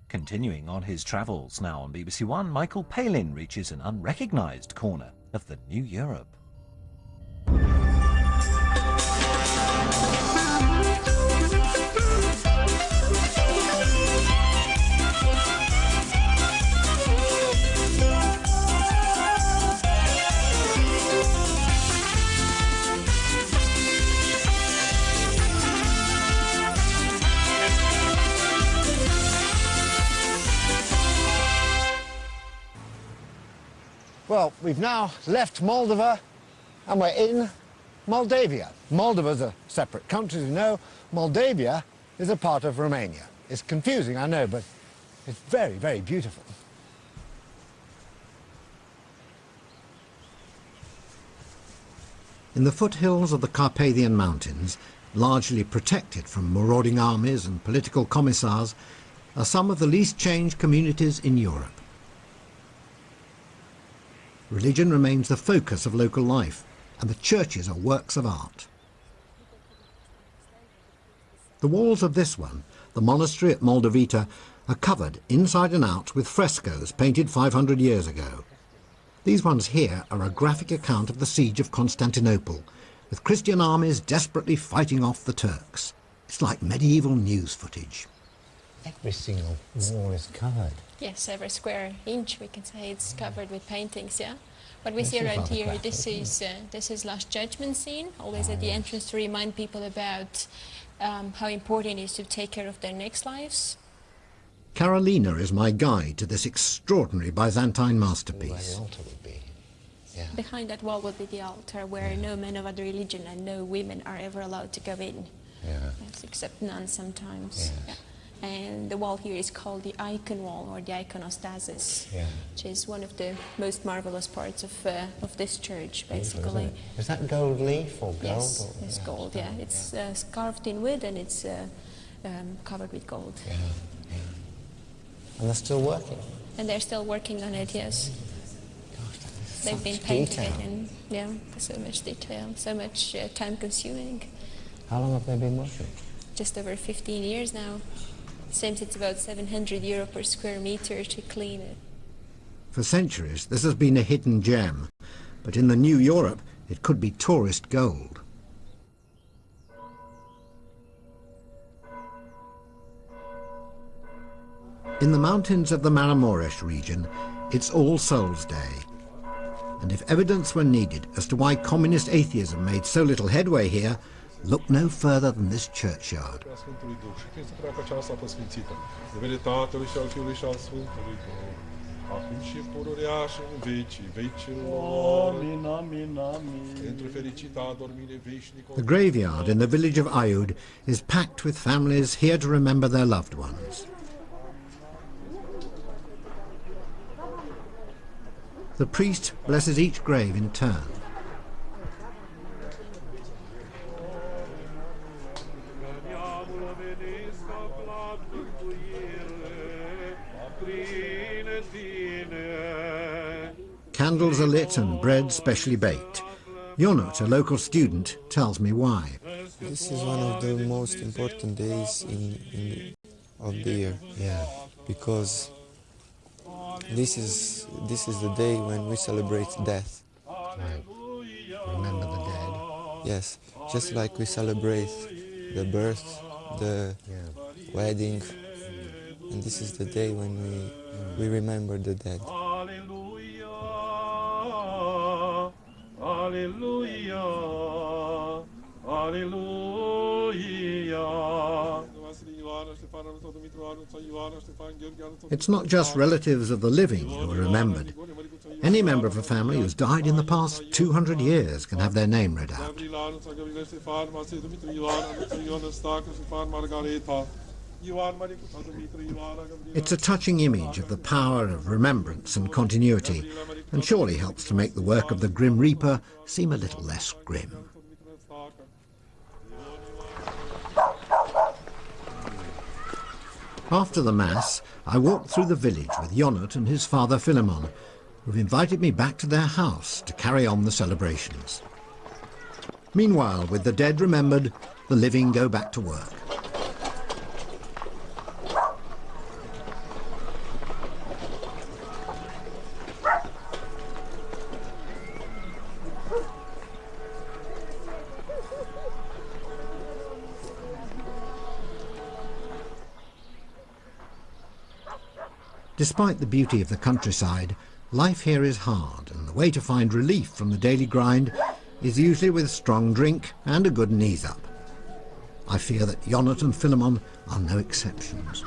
Continuing on his travels now on BBC One, Michael Palin reaches an unrecognised corner of the new Europe. Well, we've now left Moldova and we're in Moldavia. Moldova's a separate country, as you know. Moldavia is a part of Romania. It's confusing, I know, but it's very, very beautiful. In the foothills of the Carpathian Mountains, largely protected from marauding armies and political commissars, are some of the least changed communities in Europe. Religion remains the focus of local life, and the churches are works of art. The walls of this one, the monastery at Moldavita, are covered inside and out with frescoes painted 500 years ago. These ones here are a graphic account of the siege of Constantinople, with Christian armies desperately fighting off the Turks. It's like medieval news footage. Every single wall is covered. Yes, every square inch, we can say, it's covered with paintings, yeah. What we see around here, this is Last Judgment scene, always at the entrance to remind people about how important it is to take care of their next lives. Carolina is my guide to this extraordinary Byzantine masterpiece. Where the altar would be. Yeah. Behind that wall will be the altar, where no men of other religion and no women are ever allowed to go in. Yeah. Yes, except nuns sometimes. Yeah. Yeah. And the wall here is called the icon wall, or the iconostasis, which is one of the most marvelous parts of this church, basically. Is that gold leaf or gold? Yes, or? it's gold, yeah. It's carved in wood and it's covered with gold. Yeah, yeah. And they're still working? And they're still working on it, yes. Gosh, they've been painted and, yeah, so much detail, so much time-consuming. How long have they been working? Just over 15 years now. Seems it's about €700 per square meter to clean it. For centuries, this has been a hidden gem, but in the new Europe, it could be tourist gold. In the mountains of the Maramuresh region, it's All Souls Day. And if evidence were needed as to why communist atheism made so little headway here, look no further than this churchyard. The graveyard in the village of Aiud is packed with families here to remember their loved ones. The priest blesses each grave in turn. Candles are lit and bread specially baked. Jonut, a local student, tells me why. This is one of the most important days of the year. Yeah. Because this is the day when we celebrate death. Right. Remember the dead. Yes, just like we celebrate the birth, the wedding, and this is the day when we remember the dead. Alleluia, alleluia. It's not just relatives of the living who are remembered. Any member of a family who's died in the past 200 years can have their name read out. It's a touching image of the power of remembrance and continuity, and surely helps to make the work of the Grim Reaper seem a little less grim. After the Mass, I walked through the village with Jonut and his father Philemon, who've invited me back to their house to carry on the celebrations. Meanwhile, with the dead remembered, the living go back to work. Despite the beauty of the countryside, life here is hard, and the way to find relief from the daily grind is usually with strong drink and a good knees-up. I fear that Yonat and Philemon are no exceptions.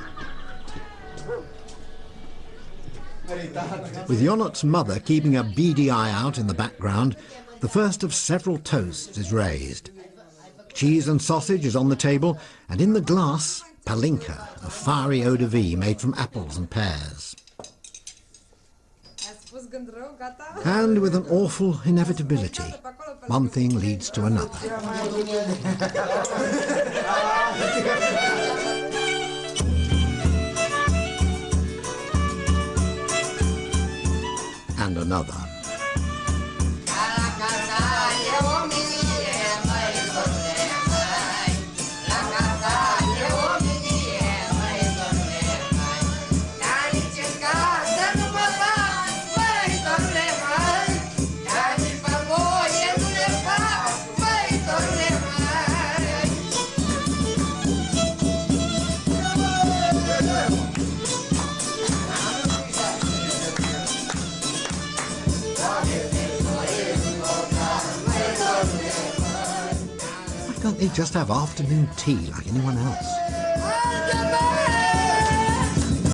With Yonat's mother keeping a beady eye out in the background, the first of several toasts is raised. Cheese and sausage is on the table, and in the glass, palinka, a fiery eau de vie made from apples and pears. And with an awful inevitability, one thing leads to another. And another. Why can't they just have afternoon tea like anyone else?